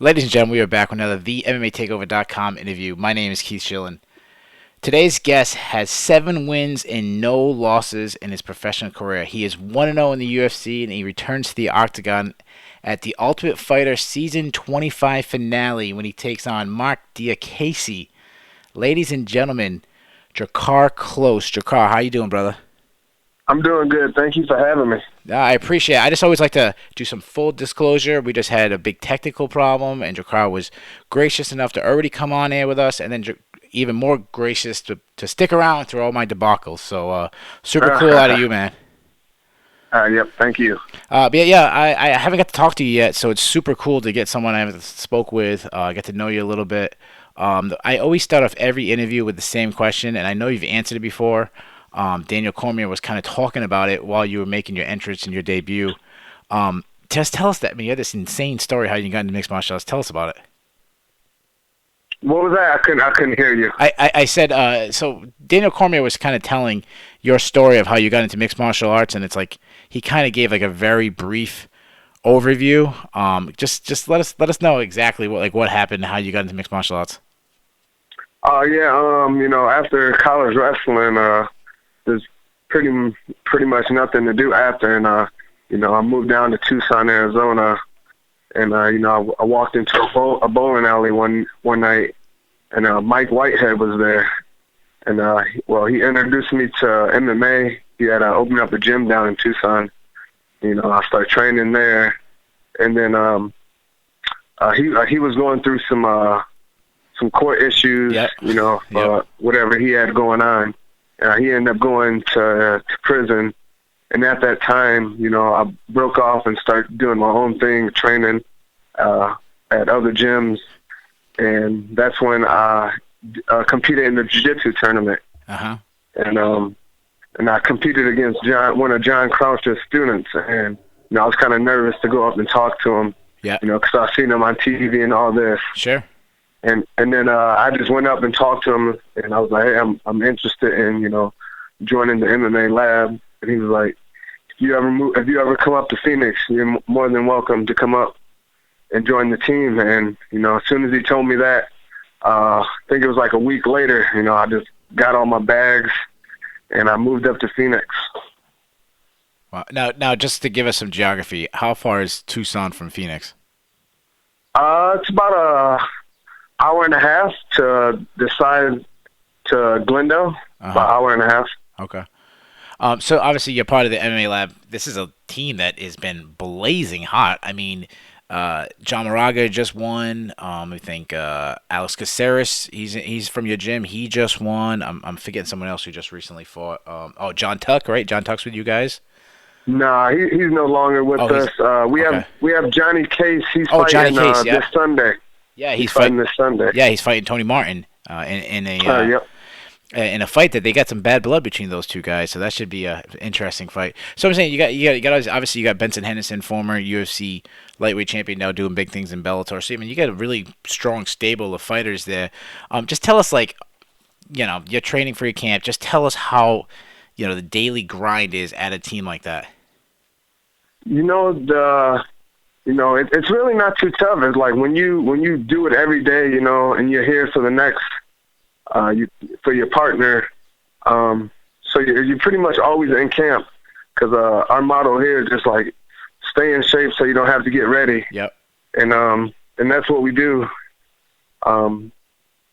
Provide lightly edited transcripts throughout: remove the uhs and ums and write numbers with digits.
Ladies and gentlemen, we are back with another The TheMMATakeover.com interview. My name is Keith Schillen. Today's guest has 7 wins and no losses in his professional career. He is 1-0 in the UFC, and he returns to the octagon at the Ultimate Fighter Season 25 finale when he takes on Marc Diakiese. Ladies and gentlemen, Drakkar Klose. Drakkar, how you doing, brother? I'm doing good. Thank you for having me. I appreciate it. I just always like to do some full disclosure. We just had a big technical problem, and Drakkar was gracious enough to already come on air with us, and then even more gracious to stick around through all my debacles. So super cool out of you, man. Yep, thank you. But yeah, I haven't got to talk to you yet, so it's super cool to get someone I haven't spoke with, get to know you a little bit. I always start off every interview with the same question, and I know you've answered it before. Daniel Cormier was kind of talking about it while you were making your entrance in your debut. Just tell us that. I mean, you had this insane story how you got into mixed martial arts. Tell us about it. What was that? I couldn't hear you. I said, so Daniel Cormier was kind of telling your story of how you got into mixed martial arts, and it's like he kind of gave like a very brief overview. Just let us know exactly what happened and how you got into mixed martial arts. After college wrestling, there's pretty much nothing to do after, and I moved down to Tucson, Arizona, and I walked into a bowling alley one night, and Mike Whitehead was there, and he introduced me to MMA. He had opened up a gym down in Tucson. I started training there, and then he was going through some court issues, yep. Whatever he had going on. He ended up going to prison, and at that time, I broke off and started doing my own thing, training at other gyms, and that's when I competed in the jiu-jitsu tournament. Uh-huh. And I competed against one of John Crouch's students, and I was kind of nervous to go up and talk to him, yeah, because I've seen him on TV and all this. Sure. And then I just went up and talked to him, and I was like, hey, I'm interested in joining the MMA lab. And he was like, if you ever come up to Phoenix, you're more than welcome to come up and join the team. And as soon as he told me that, I think it was like a week later, I just got all my bags and I moved up to Phoenix. Wow. Now, just to give us some geography, how far is Tucson from Phoenix? It's about a hour and a half to the side to Glendale. Uh-huh. About an hour and a half. Okay. So obviously you're part of the MMA lab. This is a team that has been blazing hot. I mean, John Moraga just won. I think Alex Caceres, he's from your gym. He just won. I'm forgetting someone else who just recently fought. John Tuck, right? John Tuck's with you guys? Nah, he's no longer with us. We have Johnny Case. He's fighting Case, this Sunday. Yeah, he's fighting this Sunday. Yeah, he's fighting Tony Martin in a fight that they got some bad blood between those two guys, so that should be an interesting fight. So I'm saying you got obviously you got Benson Henderson, former UFC lightweight champion, now doing big things in Bellator. So I mean, you got a really strong stable of fighters there. Just tell us, you're training for your camp. Just tell us how the daily grind is at a team like that. It's really not too tough. It's like when you do it every day, and you're here for the next, for your partner. So you're pretty much always in camp, because our motto here is just like stay in shape so you don't have to get ready. Yep. And that's what we do.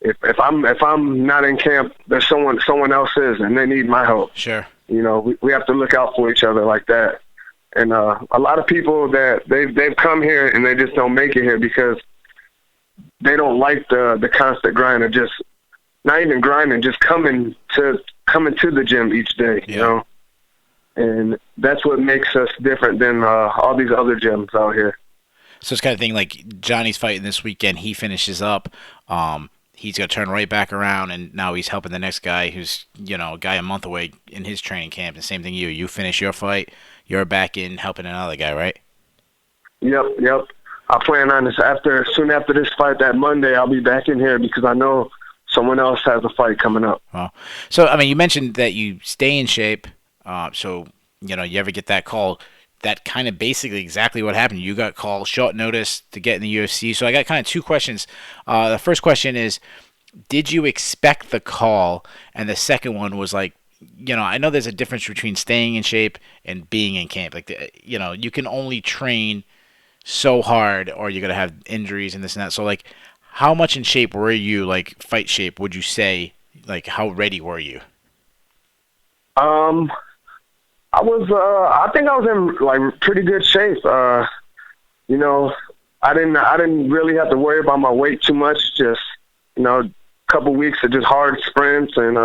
If I'm not in camp, there's someone else is, and they need my help. Sure. We have to look out for each other like that. And a lot of people that they've come here and they just don't make it here because they don't like the constant grind of just not even grinding, just coming to the gym each day, yeah. And that's what makes us different than all these other gyms out here. So it's kind of thing like Johnny's fighting this weekend. He finishes up. He's going to turn right back around, and now he's helping the next guy who's, a guy a month away in his training camp. The same thing you finish your fight, you're back in helping another guy, right? Yep. I plan on this soon after this fight that Monday, I'll be back in here because I know someone else has a fight coming up. Well, so, I mean, you mentioned that you stay in shape, so, you ever get that call. that kind of basically exactly what happened. You got called short notice to get in the UFC. So I got kind of two questions. The first question is, did you expect the call? And the second one was like, I know there's a difference between staying in shape and being in camp. Like, you can only train so hard or you're going to have injuries and this and that. So, like, how much in shape were you, like, fight shape, would you say? Like, how ready were you? I was, I think I was in like pretty good shape. I didn't really have to worry about my weight too much. Just, a couple weeks of just hard sprints and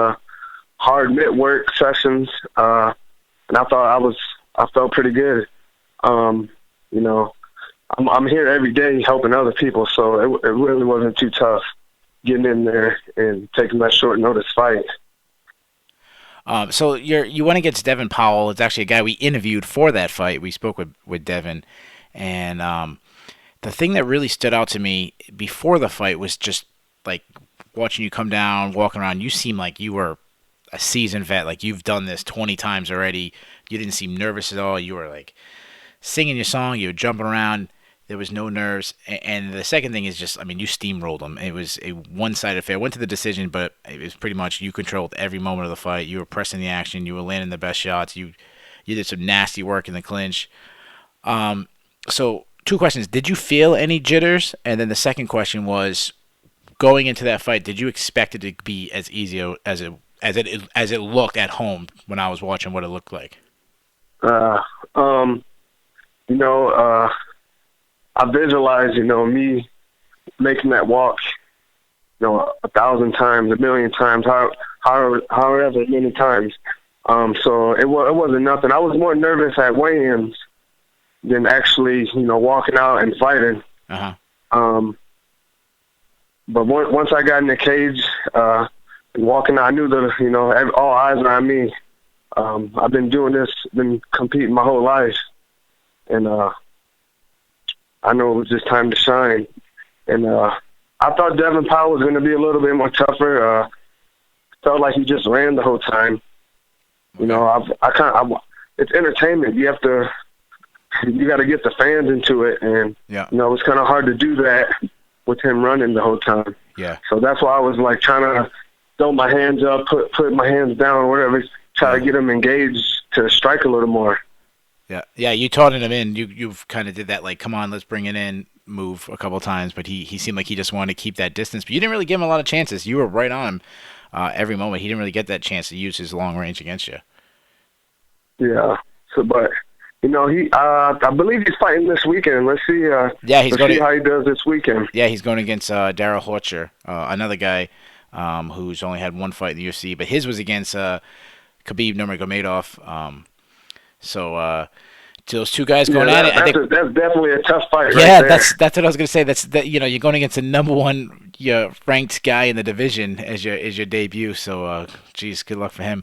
hard mid work sessions. And I thought I felt pretty good. I'm here every day helping other people, so it really wasn't too tough getting in there and taking that short notice fight. So you went against Devin Powell. It's actually a guy we interviewed for that fight. We spoke with Devin, and the thing that really stood out to me before the fight was just like watching you come down, walking around. You seemed like you were a seasoned vet. Like you've done this 20 times already. You didn't seem nervous at all. You were like singing your song. You were jumping around. There was no nerves. And the second thing is just, you steamrolled him. It was a one-sided affair. Went to the decision, but it was pretty much you controlled every moment of the fight. You were pressing the action. You were landing the best shots. You did some nasty work in the clinch. So two questions. Did you feel any jitters? And then the second question was, going into that fight, did you expect it to be as easy as it looked at home when I was watching what it looked like? I visualize, me making that walk, 1,000 times, 1,000,000 times, however many times. So it wasn't nothing. I was more nervous at weigh-ins than actually, walking out and fighting. Uh-huh. But once I got in the cage and walking out, I knew that, all eyes are on me. I've been doing this, been competing my whole life. And I know it was just time to shine. And I thought Devin Powell was going to be a little bit more tougher. Felt like he just ran the whole time. It's entertainment. You got to get the fans into it. And, yeah. It was kind of hard to do that with him running the whole time. Yeah. So that's why I was like trying to throw my hands up, put my hands down, whatever, try to get him engaged to strike a little more. Yeah. You taunted him in. You've kind of did that, like, come on, let's bring it in move a couple of times, but he seemed like he just wanted to keep that distance. But you didn't really give him a lot of chances. You were right on him every moment. He didn't really get that chance to use his long range against you. Yeah. So, but I believe he's fighting this weekend. Let's see. Let's see how he does this weekend. Yeah, he's going against Darrell Horcher, another guy who's only had one fight in the UFC, but his was against Khabib Nurmagomedov. So those two guys going at it. That's definitely a tough fight. Yeah, right there. that's what I was going to say. You're going against the number one ranked guy in the division as your debut. So, good luck for him.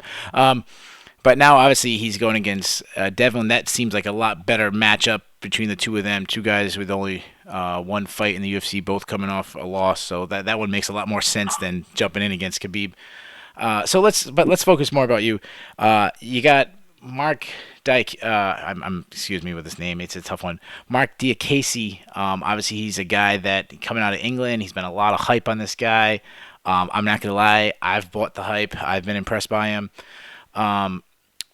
But now, obviously, he's going against Devlin. That seems like a lot better matchup between the two of them. Two guys with only one fight in the UFC, both coming off a loss. So that one makes a lot more sense than jumping in against Khabib. So let's focus more about you. You got Marc Diakiese. Excuse me with his name. It's a tough one. Marc Diakiese. Obviously, he's a guy that coming out of England. He's been a lot of hype on this guy. I'm not gonna lie. I've bought the hype. I've been impressed by him.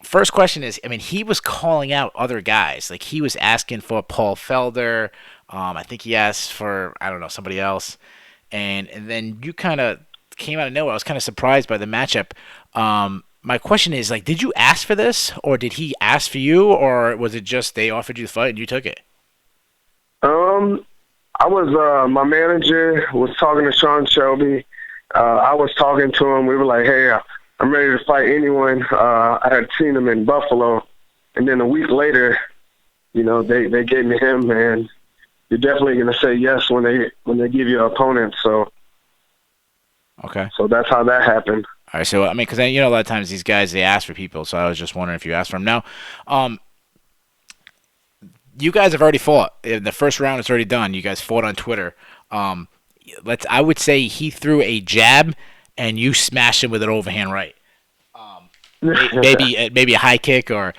First question is, he was calling out other guys. Like, he was asking for Paul Felder. I think he asked for, somebody else. And then you kind of came out of nowhere. I was kind of surprised by the matchup. My question is, like, did you ask for this? Or did he ask for you? Or was it just they offered you the fight and you took it? I was, my manager was talking to Sean Shelby. I was talking to him. We were like, hey, I'm ready to fight anyone. I had seen him in Buffalo, and then a week later, they gave me him, and you're definitely going to say yes when they give you an opponent. So, okay. So that's how that happened. All right. So because a lot of times these guys they ask for people, so I was just wondering if you asked for them. Now, you guys have already fought. The first round is already done. You guys fought on Twitter. I would say he threw a jab. And you smashed him with an overhand right. Maybe a high kick, or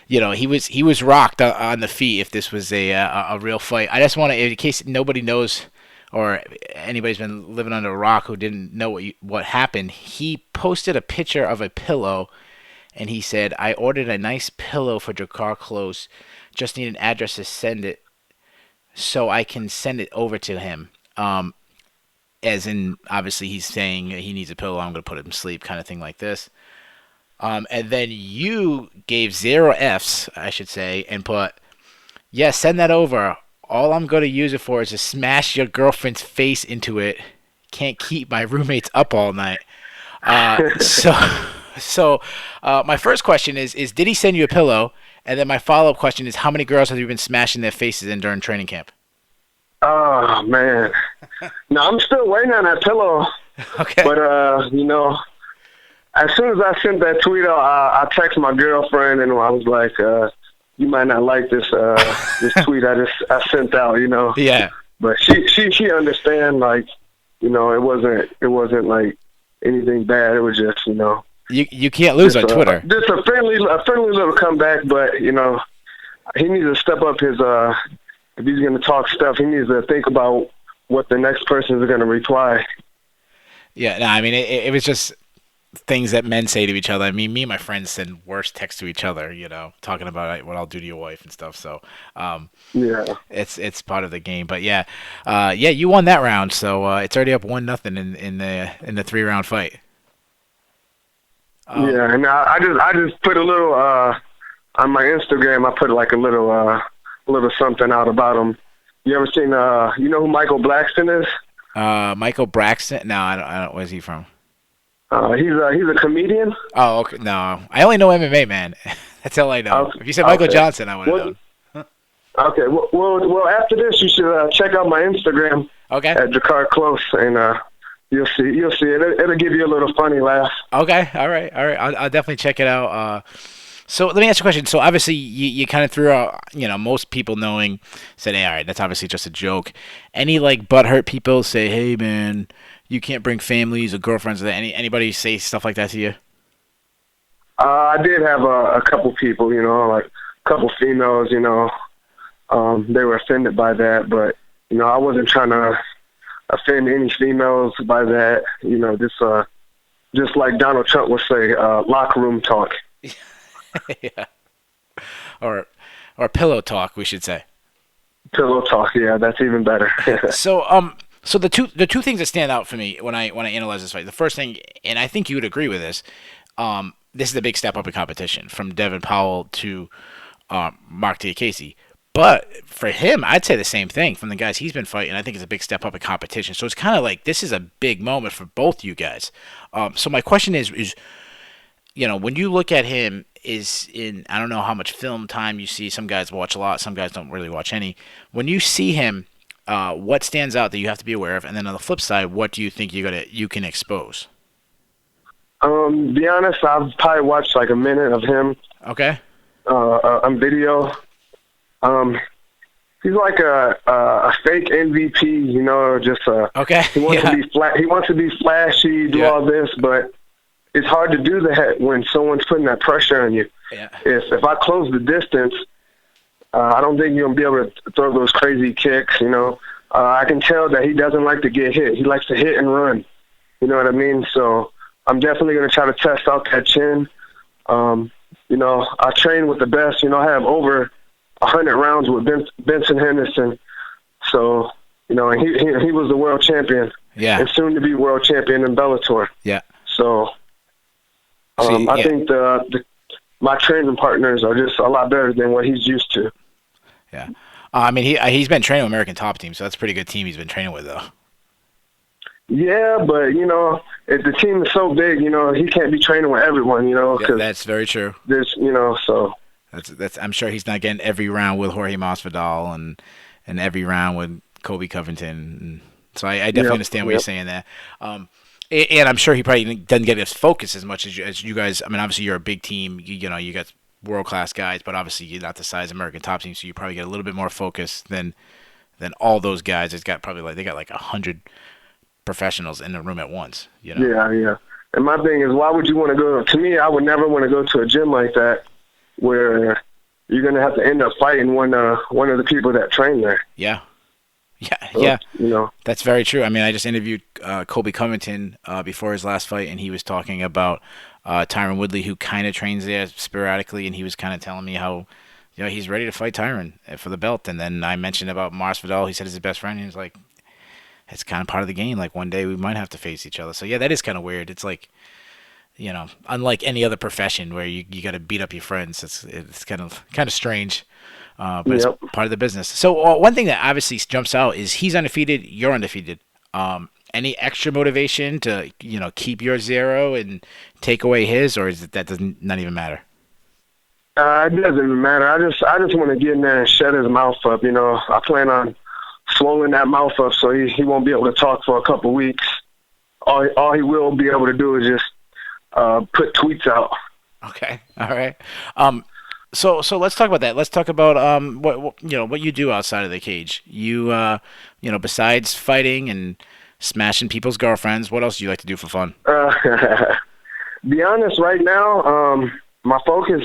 he was rocked on the feet if this was a real fight. I just want to, in case nobody knows or anybody's been living under a rock who didn't know what happened, he posted a picture of a pillow, and he said, "I ordered a nice pillow for Drakkar Klose. Just need an address to send it so I can send it over to him." As in, obviously, he's saying he needs a pillow. I'm going to put him to sleep, kind of thing like this. And then you gave 0 Fs, I should say, and put, "Yeah, send that over. All I'm going to use it for is to smash your girlfriend's face into it. Can't keep my roommates up all night." So my first question is did he send you a pillow? And then my follow-up question is, how many girls have you been smashing their faces in during training camp? Oh, man. No, I'm still waiting on that pillow. Okay. But, as soon as I sent that tweet out, I texted my girlfriend, and I was like, you might not like this this tweet I sent out, Yeah. But she understand, like, it wasn't like anything bad. It was just, You can't lose on Twitter. Just a friendly little comeback, but, he needs to step up his if he's going to talk stuff, he needs to think about what the next person is going to reply. Yeah, no, I mean, it was just things that men say to each other. I mean, me and my friends send worse texts to each other, talking about what I'll do to your wife and stuff. So, yeah, it's part of the game. But yeah, you won that round, so it's already up 1-0 in the 3-round fight. Yeah, and I just put a little on my Instagram. I put like a little something out about him. You ever seen you know who Michael Blackston is? Michael Braxton? No, I don't. Where's he from? He's a comedian. Oh, okay. No, I only know MMA, man. That's all I know. If you said Michael Johnson, I would have known. Okay. Well, after this, you should check out my Instagram. Okay. At Drakkar Klose, and you'll see it. It'll give you a little funny laugh. Okay. All right. I'll definitely check it out. So let me ask you a question. So obviously you kind of threw out, most people knowing said, "Hey, all right, that's obviously just a joke." Any like butthurt people say, "Hey, man, you can't bring families or girlfriends." Anybody say stuff like that to you? I did have a couple people, like a couple females, they were offended by that, but I wasn't trying to offend any females by that. Just like Donald Trump would say, locker room talk. Yeah. Or pillow talk, we should say. Pillow talk, yeah, that's even better. So the two things that stand out for me when I analyze this fight, the first thing, and I think you would agree with this, this is a big step up in competition from Devin Powell to Marc Diakiese. But for him, I'd say the same thing from the guys he's been fighting. I think it's a big step up in competition. So it's kind of like this is a big moment for both you guys. So my question is when you look at him, I don't know how much film time you see. Some guys watch a lot. Some guys don't really watch any. When you see him, what stands out that you have to be aware of? And then on the flip side, what do you think you can expose? Be honest, I've probably watched like a minute of him. Okay. On video. He's like a fake MVP, just okay. He wants to be He wants to be flashy, do all this, but it's hard to do that when someone's putting that pressure on you. Yeah. If I close the distance, I don't think you're gonna be able to throw those crazy kicks. I can tell that he doesn't like to get hit. He likes to hit and run. You know what I mean? So I'm definitely gonna try to test out that chin. I train with the best. I have over 100 rounds with Benson Henderson. So, and he was the world champion. Yeah. And soon to be world champion in Bellator. Yeah. So, I think my training partners are just a lot better than what he's used to. Yeah. I mean, he's been training with American Top Team, so that's a pretty good team he's been training with, though. Yeah, but, if the team is so big, he can't be training with everyone, Yeah, that's very true. There's, so. That's. I'm sure he's not getting every round with Jorge Masvidal and every round with Kobe Covington. So I definitely understand what you're saying there. And I'm sure he probably doesn't get his focus as much as you guys. I mean, obviously you're a big team. You got world-class guys, but obviously you're not the size of American Top Team, so you probably get a little bit more focus than all those guys. They got like 100 professionals in the room at once. Yeah. And my thing is, why would you want to go? To me, I would never want to go to a gym like that where you're gonna have to end up fighting one of the people that train there. Yeah. Yeah, So, yeah, you know. that's very true. I mean, I just interviewed Colby Covington before his last fight, and he was talking about Tyron Woodley, who kind of trains there sporadically, and he was kind of telling me how, he's ready to fight Tyron for the belt. And then I mentioned about Mars Vidal. He said he's his best friend. And he was like, it's kind of part of the game. Like, one day we might have to face each other. So, yeah, that is kind of weird. It's like, unlike any other profession where you got to beat up your friends. It's kind of strange. But it's part of the business. So one thing that obviously jumps out is he's undefeated, you're undefeated. Any extra motivation to keep your 0 and take away his, or is it that doesn't not even matter? It doesn't even matter. I just want to get in there and shut his mouth up. I plan on swelling that mouth up so he won't be able to talk for a couple weeks. All he will be able to do is just put tweets out. Okay, all right. So let's talk about that. Let's talk about what you do outside of the cage. You besides fighting and smashing people's girlfriends, what else do you like to do for fun? Be honest, right now, my focus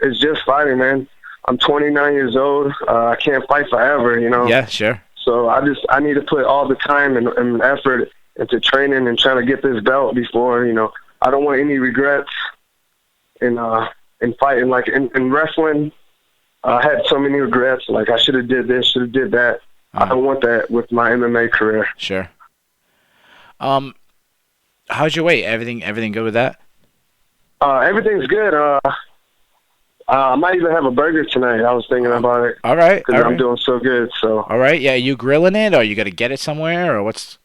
is just fighting, man. I'm 29 years old. I can't fight forever, Yeah, sure. So I need to put all the time and effort into training and trying to get this belt before, I don't want any regrets in fighting. Like in wrestling, I had so many regrets. Like, I should have did this, should have did that. I don't want that with my MMA career. Sure. How's your weight? Everything good with that? Everything's good. I might even have a burger tonight. I was thinking about it. All right. Because I'm doing so good. So. All right. Yeah. Are you grilling it, or you got to get it somewhere, or what's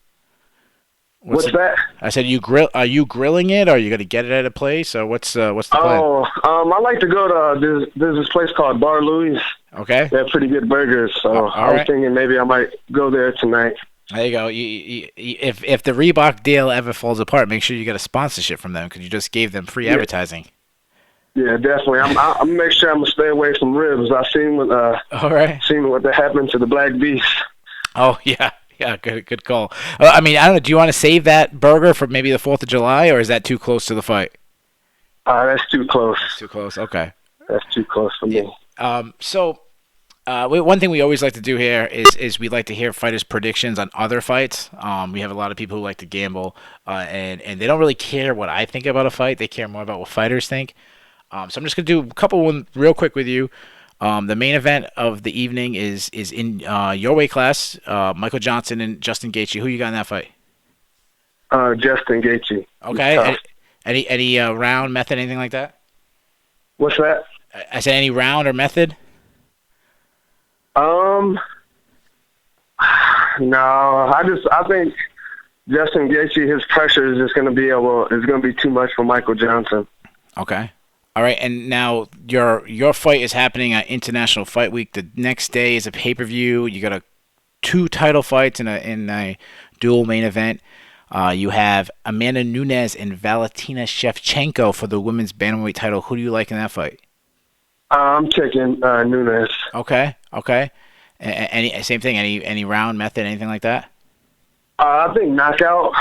that? I said Are you grilling it, or you got to get it at a place, or what's the plan? I like to go to there's this place called Bar Louie's. Okay. They have pretty good burgers, so I was thinking maybe I might go there tonight. There you go. If the Reebok deal ever falls apart, make sure you get a sponsorship from them, because you just gave them free advertising. Yeah, definitely. I'm gonna make sure I'm gonna stay away from ribs. I've seen what happened to the Black Beast. Oh yeah. Yeah, good call. I mean, I don't know. Do you want to save that burger for maybe the 4th of July, or is that too close to the fight? That's too close. That's too close. Okay. That's too close for me. One thing we always like to do here is we like to hear fighters' predictions on other fights. We have a lot of people who like to gamble, and they don't really care what I think about a fight. They care more about what fighters think. So I'm just gonna do a couple one real quick with you. The main event of the evening is in your weight class. Michael Johnson and Justin Gaethje. Who you got in that fight? Justin Gaethje. Okay. Any round, method, anything like that? What's that? I said any round or method? No. I think Justin Gaethje, his pressure is just going to be too much for Michael Johnson. Okay. All right, and now your fight is happening at International Fight Week. The next day is a pay-per-view. You got 2 title fights in a dual main event. You have Amanda Nunes and Valentina Shevchenko for the women's bantamweight title. Who do you like in that fight? I'm taking Nunes. Okay. Same thing. Any round, method, anything like that? I think knockout.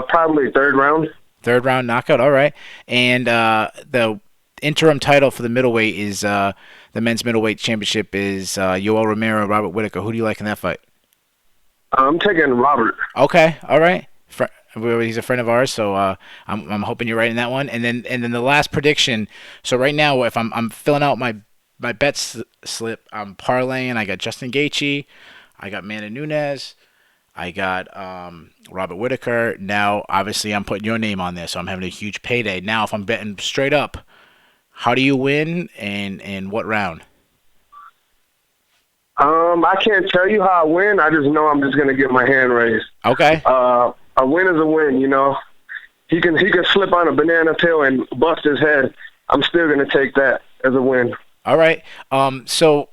Probably 3rd round. 3rd round knockout. All right, and the interim title for the middleweight is the men's middleweight championship is Yoel Romero, Robert Whittaker. Who do you like in that fight? I'm taking Robert. Okay, all right. He's a friend of ours, so I'm hoping you're right in that one. And then the last prediction. So right now, if I'm filling out my bet slip, I'm parlaying. I got Justin Gaethje, I got Amanda Nunes, I got Robert Whittaker. Now, obviously, I'm putting your name on there, so I'm having a huge payday. Now, if I'm betting straight up, how do you win and what round? I can't tell you how I win. I just know I'm just going to get my hand raised. Okay. A win is a win, He can slip on a banana peel and bust his head. I'm still going to take that as a win. All right. So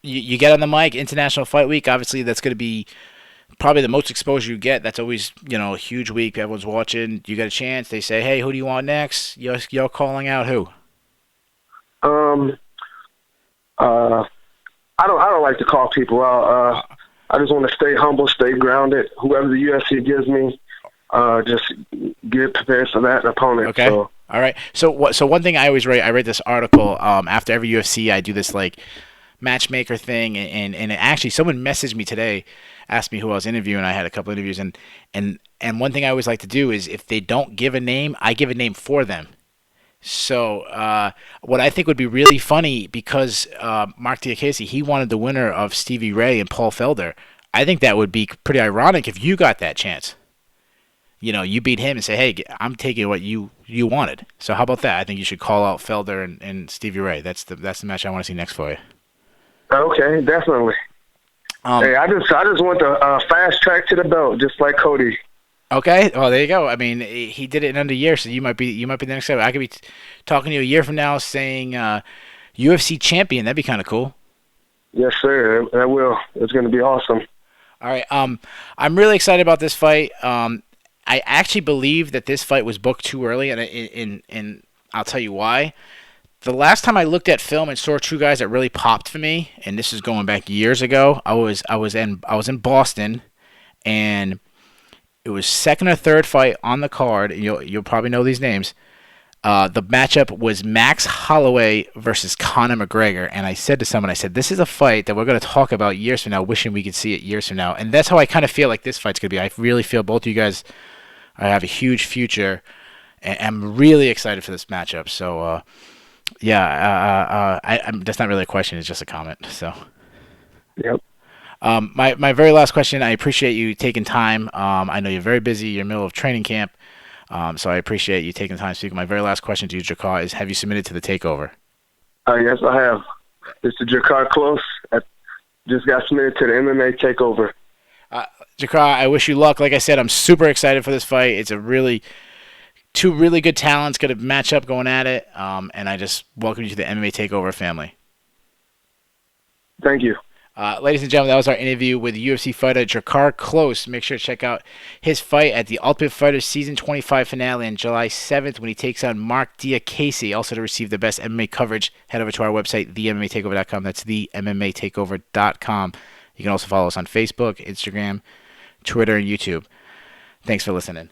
you get on the mic, International Fight Week. Obviously, that's going to be probably the most exposure you get. That's always, a huge week. Everyone's watching. You get a chance. They say, hey, who do you want next? You're calling out who? I don't like to call people out. I just want to stay humble, stay grounded. Whoever the UFC gives me, just get prepared for that opponent. Okay. So, All All right. So what? So one thing I always write, I write this article after every UFC. I do this like matchmaker thing, and actually someone messaged me today, asked me who I was interviewing. I had a couple interviews, and one thing I always like to do is if they don't give a name, I give a name for them. So what I think would be really funny because Marc Diakiese, he wanted the winner of Stevie Ray and Paul Felder. I think that would be pretty ironic if you got that chance. You know, you beat him and say, "Hey, I'm taking what you wanted." So how about that? I think you should call out Felder and Stevie Ray. That's the match I want to see next for you. Okay, definitely. Hey, I just want the fast track to the belt, just like Cody. Okay, well there you go. I mean, he did it in under a year, so you might be the next guy. I could be talking to you a year from now saying UFC champion. That'd be kind of cool. Yes, sir. That will. It's going to be awesome. All right. I'm really excited about this fight. I actually believe that this fight was booked too early, and I'll tell you why. The last time I looked at film and saw two guys that really popped for me, and this is going back years ago. I was in Boston, and it was second or third fight on the card. And you'll probably know these names. The matchup was Max Holloway versus Conor McGregor, and I said to someone, I said, this is a fight that we're going to talk about years from now, wishing we could see it years from now. And that's how I kind of feel like this fight's going to be. I really feel both of you guys have a huge future, and I'm really excited for this matchup. So, that's not really a question. It's just a comment. So, yep. My very last question, I appreciate you taking time. I know you're very busy. You're in the middle of training camp. So I appreciate you taking the time to speak. My very last question to you, Drakkar, is have you submitted to the takeover? Yes, I have. Mr. Drakkar Klose. I just got submitted to the MMA takeover. Drakkar, I wish you luck. Like I said, I'm super excited for this fight. It's two really good talents going to match up going at it. And I just welcome you to the MMA takeover family. Thank you. Ladies and gentlemen, that was our interview with UFC fighter Drakkar Klose. Make sure to check out his fight at the Ultimate Fighter Season 25 finale on July 7th when he takes on Marc Diakiese. Also, to receive the best MMA coverage, head over to our website, themmmatakeover.com. That's themmatakeover.com. You can also follow us on Facebook, Instagram, Twitter, and YouTube. Thanks for listening.